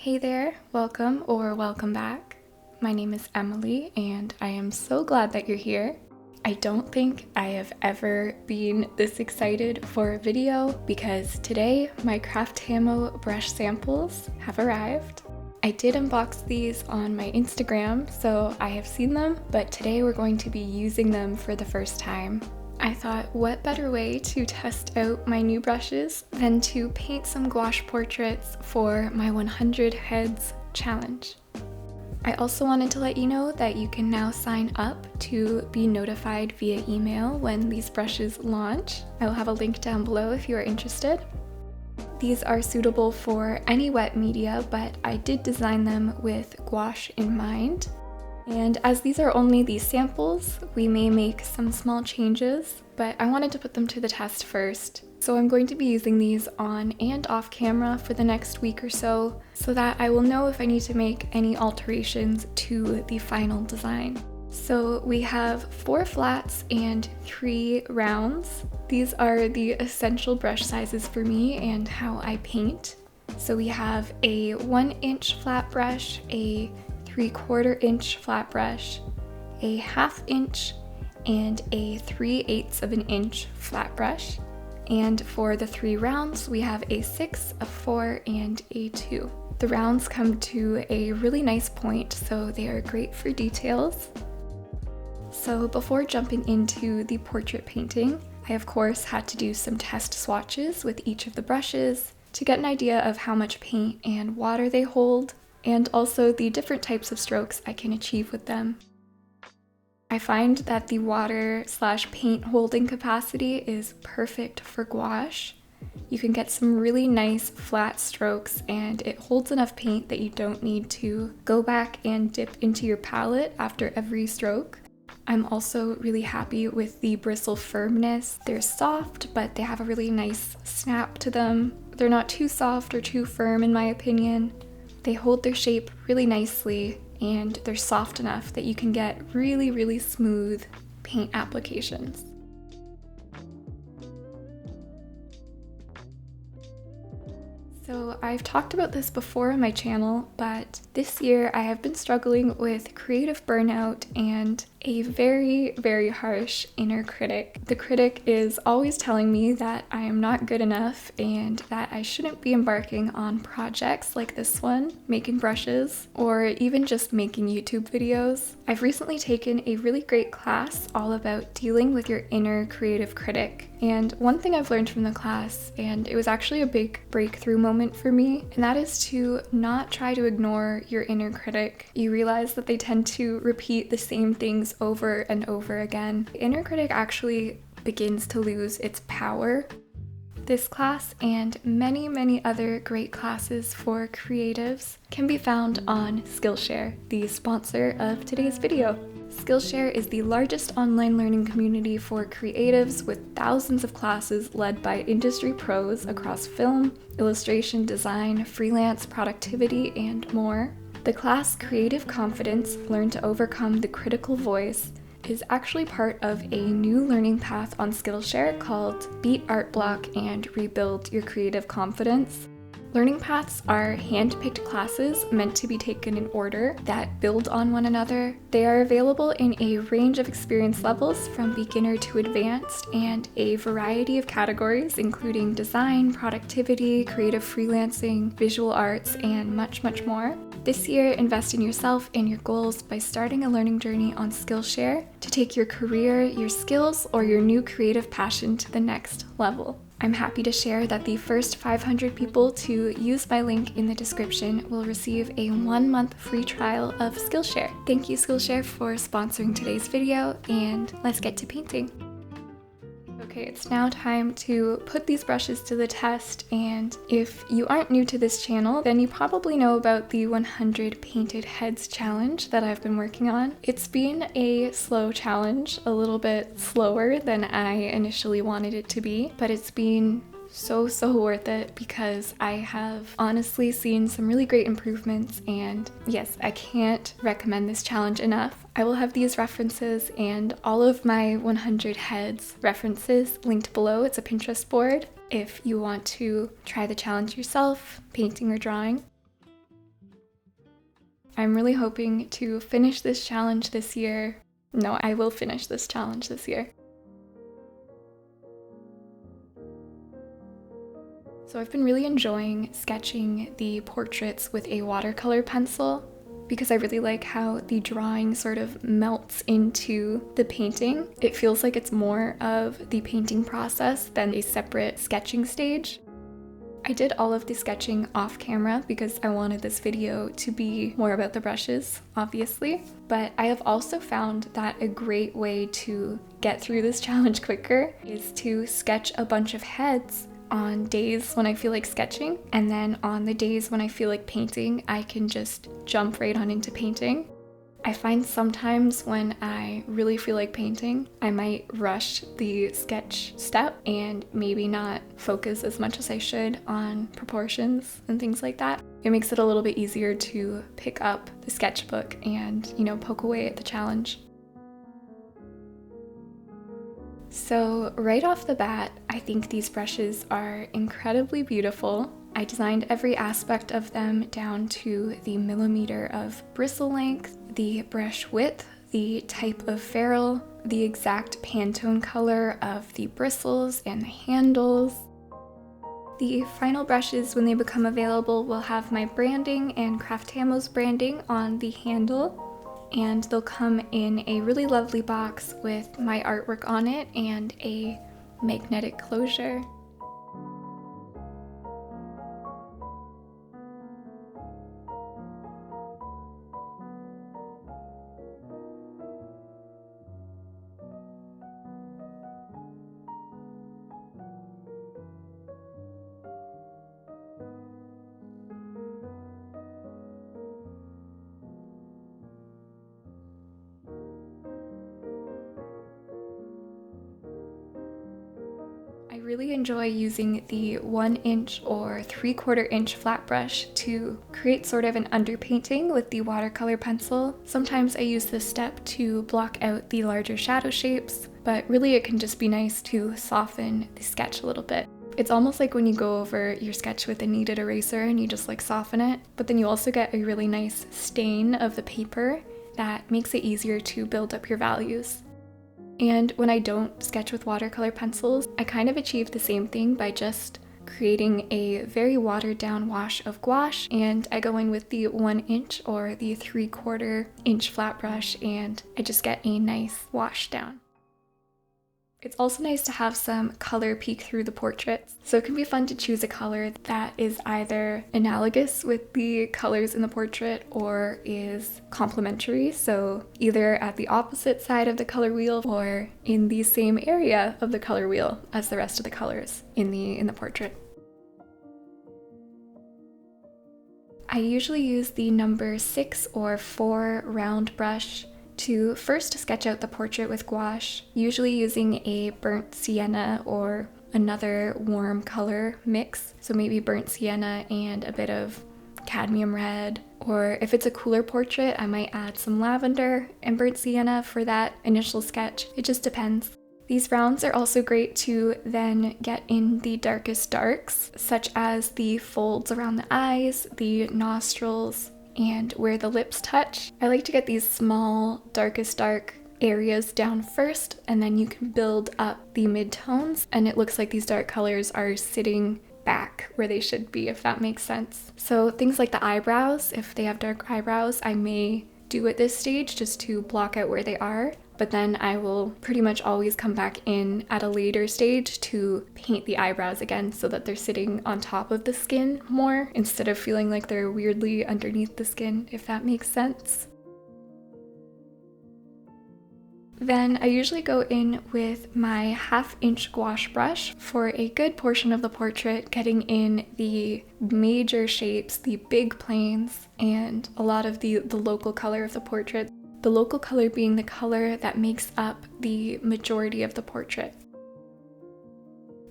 Hey there, welcome or welcome back. My name is Emily and I am so glad that you're here. I don't think I have ever been this excited for a video because today my Craftamo brush samples have arrived. I did unbox these on my Instagram, so I have seen them, but today we're going to be using them for the first time. I thought, what better way to test out my new brushes than to paint some gouache portraits for my 100 heads challenge. I also wanted to let you know that you can now sign up to be notified via email when these brushes launch. I will have a link down below if you are interested. These are suitable for any wet media, but I did design them with gouache in mind. And as these are only the samples, we may make some small changes, but I wanted to put them to the test first. So I'm going to be using these on and off camera for the next week or so that I will know if I need to make any alterations to the final design. So we have 4 flats and 3 rounds. These are the essential brush sizes for me and how I paint. So we have a 1-inch flat brush, a 3/4 inch flat brush, a 1/2 inch, and a 3/8 of an inch flat brush. And for the 3 rounds, we have a 6, a 4, and a 2. The rounds come to a really nice point, so they are great for details. So before jumping into the portrait painting, I of course had to do some test swatches with each of the brushes to get an idea of how much paint and water they hold, and also the different types of strokes I can achieve with them. I find that the water/paint holding capacity is perfect for gouache. You can get some really nice flat strokes and it holds enough paint that you don't need to go back and dip into your palette after every stroke. I'm also really happy with the bristle firmness. They're soft, but they have a really nice snap to them. They're not too soft or too firm in my opinion. They hold their shape really nicely and they're soft enough that you can get really smooth paint applications. So I've talked about this before on my channel, but this year I have been struggling with creative burnout and a very harsh inner critic. The critic is always telling me that I am not good enough and that I shouldn't be embarking on projects like this one, making brushes, or even just making YouTube videos. I've recently taken a really great class all about dealing with your inner creative critic. And one thing I've learned from the class, and it was actually a big breakthrough moment for me, and that is to not try to ignore your inner critic. You realize that they tend to repeat the same things over and over again. The inner critic actually begins to lose its power. This class and many other great classes for creatives can be found on Skillshare, the sponsor of today's video. Skillshare is the largest online learning community for creatives with thousands of classes led by industry pros across film, illustration, design, freelance, productivity, and more. The class Creative Confidence: Learn to Overcome the Critical Voice is actually part of a new learning path on Skillshare called Beat Art Block and Rebuild Your Creative Confidence. Learning paths are hand-picked classes meant to be taken in order that build on one another. They are available in a range of experience levels from beginner to advanced and a variety of categories including design, productivity, creative freelancing, visual arts, and much more. This year, invest in yourself and your goals by starting a learning journey on Skillshare to take your career, your skills, or your new creative passion to the next level. I'm happy to share that the first 500 people to use my link in the description will receive a 1-month free trial of Skillshare. Thank you, Skillshare, for sponsoring today's video, and let's get to painting. Okay, it's now time to put these brushes to the test, and if you aren't new to this channel, then you probably know about the 100 Painted Heads challenge that I've been working on. It's been a slow challenge, a little bit slower than I initially wanted it to be, but it's been so worth it because I have honestly seen some really great improvements, and yes, I can't recommend this challenge enough. I will have these references and all of my 100 heads references linked below. It's a Pinterest board if you want to try the challenge yourself, painting or drawing. I'm really hoping to finish this challenge this year. No, I will finish this challenge this year. So I've been really enjoying sketching the portraits with a watercolor pencil because I really like how the drawing sort of melts into the painting. It feels like it's more of the painting process than a separate sketching stage. I did all of the sketching off camera because I wanted this video to be more about the brushes, obviously. But I have also found that a great way to get through this challenge quicker is to sketch a bunch of heads on days when I feel like sketching, and then on the days when I feel like painting, I can just jump right on into painting. I find sometimes when I really feel like painting, I might rush the sketch step and maybe not focus as much as I should on proportions and things like that. It makes it a little bit easier to pick up the sketchbook and, poke away at the challenge. So right off the bat, I think these brushes are incredibly beautiful. I designed every aspect of them down to the millimeter of bristle length, the brush width, the type of ferrule, the exact Pantone color of the bristles and the handles. The final brushes, when they become available, will have my branding and Craftamo's branding on the handle, and they'll come in a really lovely box with my artwork on it and a magnetic closure. I really enjoy using the 1 inch or 3/4 inch flat brush to create sort of an underpainting with the watercolor pencil. Sometimes I use this step to block out the larger shadow shapes, but really it can just be nice to soften the sketch a little bit. It's almost like when you go over your sketch with a kneaded eraser and you just soften it, but then you also get a really nice stain of the paper that makes it easier to build up your values. And when I don't sketch with watercolor pencils, I kind of achieve the same thing by just creating a very watered down wash of gouache, and I go in with the 1 inch or the 3/4 inch flat brush and I just get a nice wash down. It's also nice to have some color peek through the portraits, so it can be fun to choose a color that is either analogous with the colors in the portrait or is complementary, so either at the opposite side of the color wheel or in the same area of the color wheel as the rest of the colors in the portrait. I usually use the number 6 or 4 round brush to first sketch out the portrait with gouache, usually using a burnt sienna or another warm color mix, so maybe burnt sienna and a bit of cadmium red, or if it's a cooler portrait, I might add some lavender and burnt sienna for that initial sketch. It just depends. These rounds are also great to then get in the darkest darks, such as the folds around the eyes, the nostrils, and where the lips touch. I like to get these small, darkest dark areas down first, and then you can build up the midtones, and it looks like these dark colors are sitting back where they should be, if that makes sense. So things like the eyebrows, if they have dark eyebrows, I may do at this stage just to block out where they are, but then I will pretty much always come back in at a later stage to paint the eyebrows again so that they're sitting on top of the skin more instead of feeling like they're weirdly underneath the skin, if that makes sense. Then I usually go in with my 1/2 inch gouache brush for a good portion of the portrait, getting in the major shapes, the big planes, and a lot of the local color of the portrait. The local color being the color that makes up the majority of the portrait.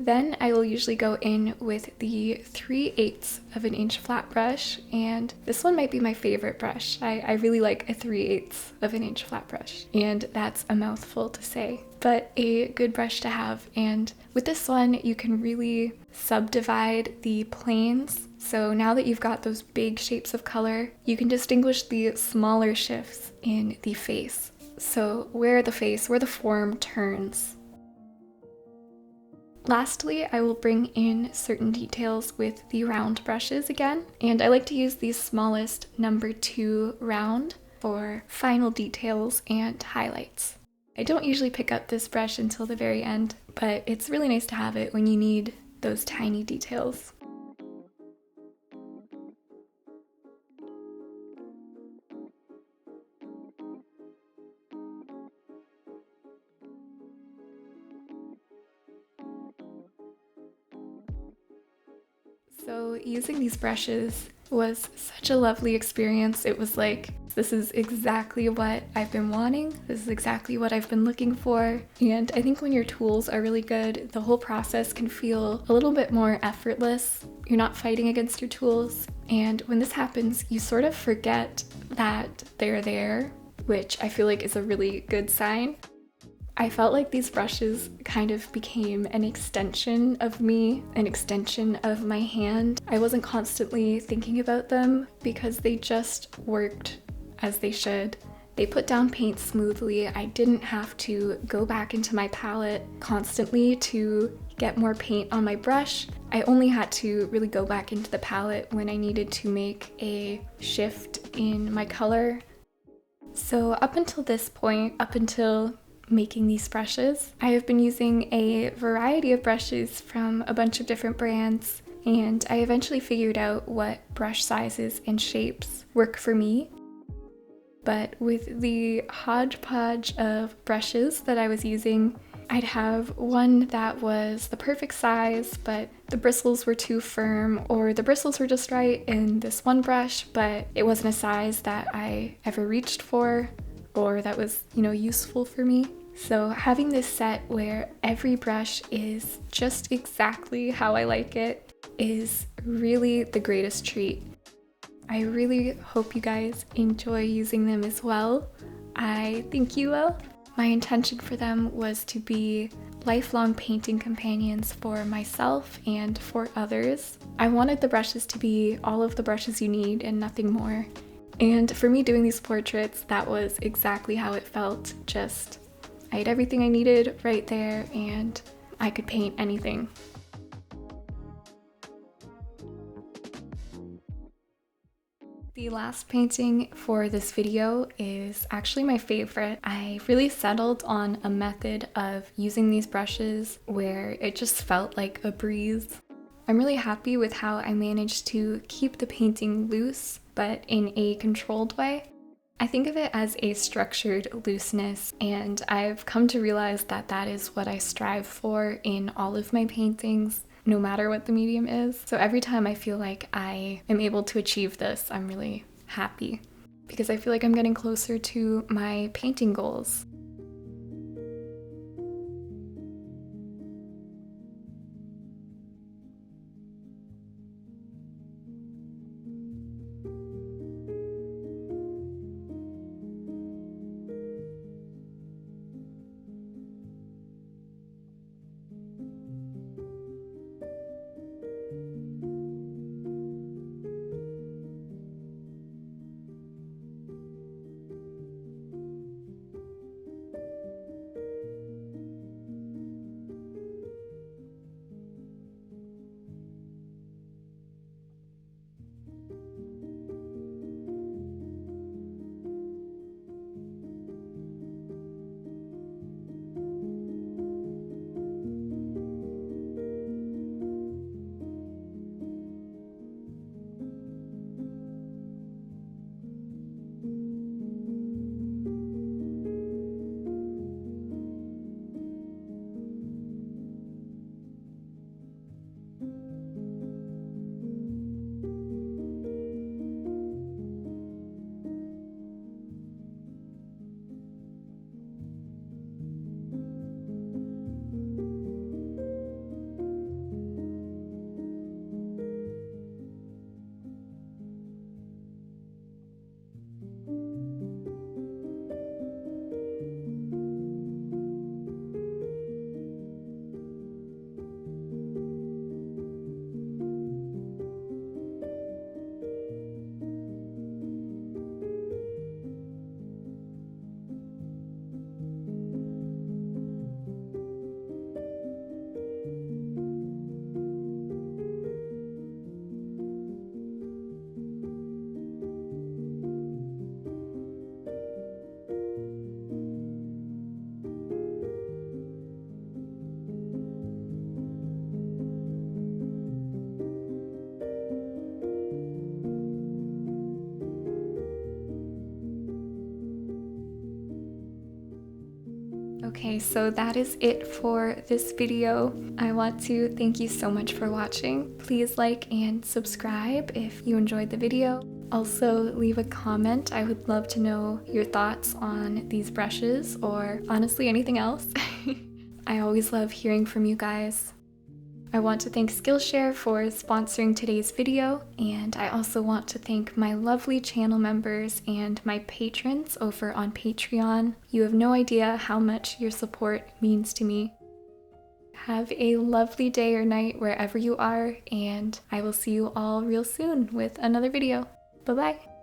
Then I will usually go in with the 3/8 of an inch flat brush, and this one might be my favorite brush. I really like a 3/8 of an inch flat brush, and that's a mouthful to say, but a good brush to have. And with this one, you can really subdivide the planes. So now that you've got those big shapes of color, you can distinguish the smaller shifts in the face. So where the form turns. Lastly, I will bring in certain details with the round brushes again, and I like to use the smallest number 2 round for final details and highlights. I don't usually pick up this brush until the very end, but it's really nice to have it when you need those tiny details. So using these brushes was such a lovely experience. It was like, this is exactly what I've been wanting. This is exactly what I've been looking for. And I think when your tools are really good, the whole process can feel a little bit more effortless. You're not fighting against your tools. And when this happens, you sort of forget that they're there, which I feel like is a really good sign. I felt like these brushes kind of became an extension of me, an extension of my hand. I wasn't constantly thinking about them because they just worked as they should. They put down paint smoothly. I didn't have to go back into my palette constantly to get more paint on my brush. I only had to really go back into the palette when I needed to make a shift in my color. So up until this point, up until making these brushes, I have been using a variety of brushes from a bunch of different brands, and I eventually figured out what brush sizes and shapes work for me. But with the hodgepodge of brushes that I was using, I'd have one that was the perfect size, but the bristles were too firm, or the bristles were just right in this one brush, but it wasn't a size that I ever reached for, or that was, useful for me. So having this set where every brush is just exactly how I like it is really the greatest treat. I really hope you guys enjoy using them as well. I think you will. My intention for them was to be lifelong painting companions for myself and for others. I wanted the brushes to be all of the brushes you need and nothing more. And for me doing these portraits, that was exactly how it felt. I had everything I needed right there, and I could paint anything. The last painting for this video is actually my favorite. I really settled on a method of using these brushes where it just felt like a breeze. I'm really happy with how I managed to keep the painting loose, but in a controlled way. I think of it as a structured looseness, and I've come to realize that that is what I strive for in all of my paintings, no matter what the medium is. So every time I feel like I am able to achieve this, I'm really happy because I feel like I'm getting closer to my painting goals. Okay, so that is it for this video. I want to thank you so much for watching. Please like and subscribe if you enjoyed the video. Also, leave a comment. I would love to know your thoughts on these brushes or honestly anything else. I always love hearing from you guys. I want to thank Skillshare for sponsoring today's video, and I also want to thank my lovely channel members and my patrons over on Patreon. You have no idea how much your support means to me. Have a lovely day or night wherever you are, and I will see you all real soon with another video. Bye-bye!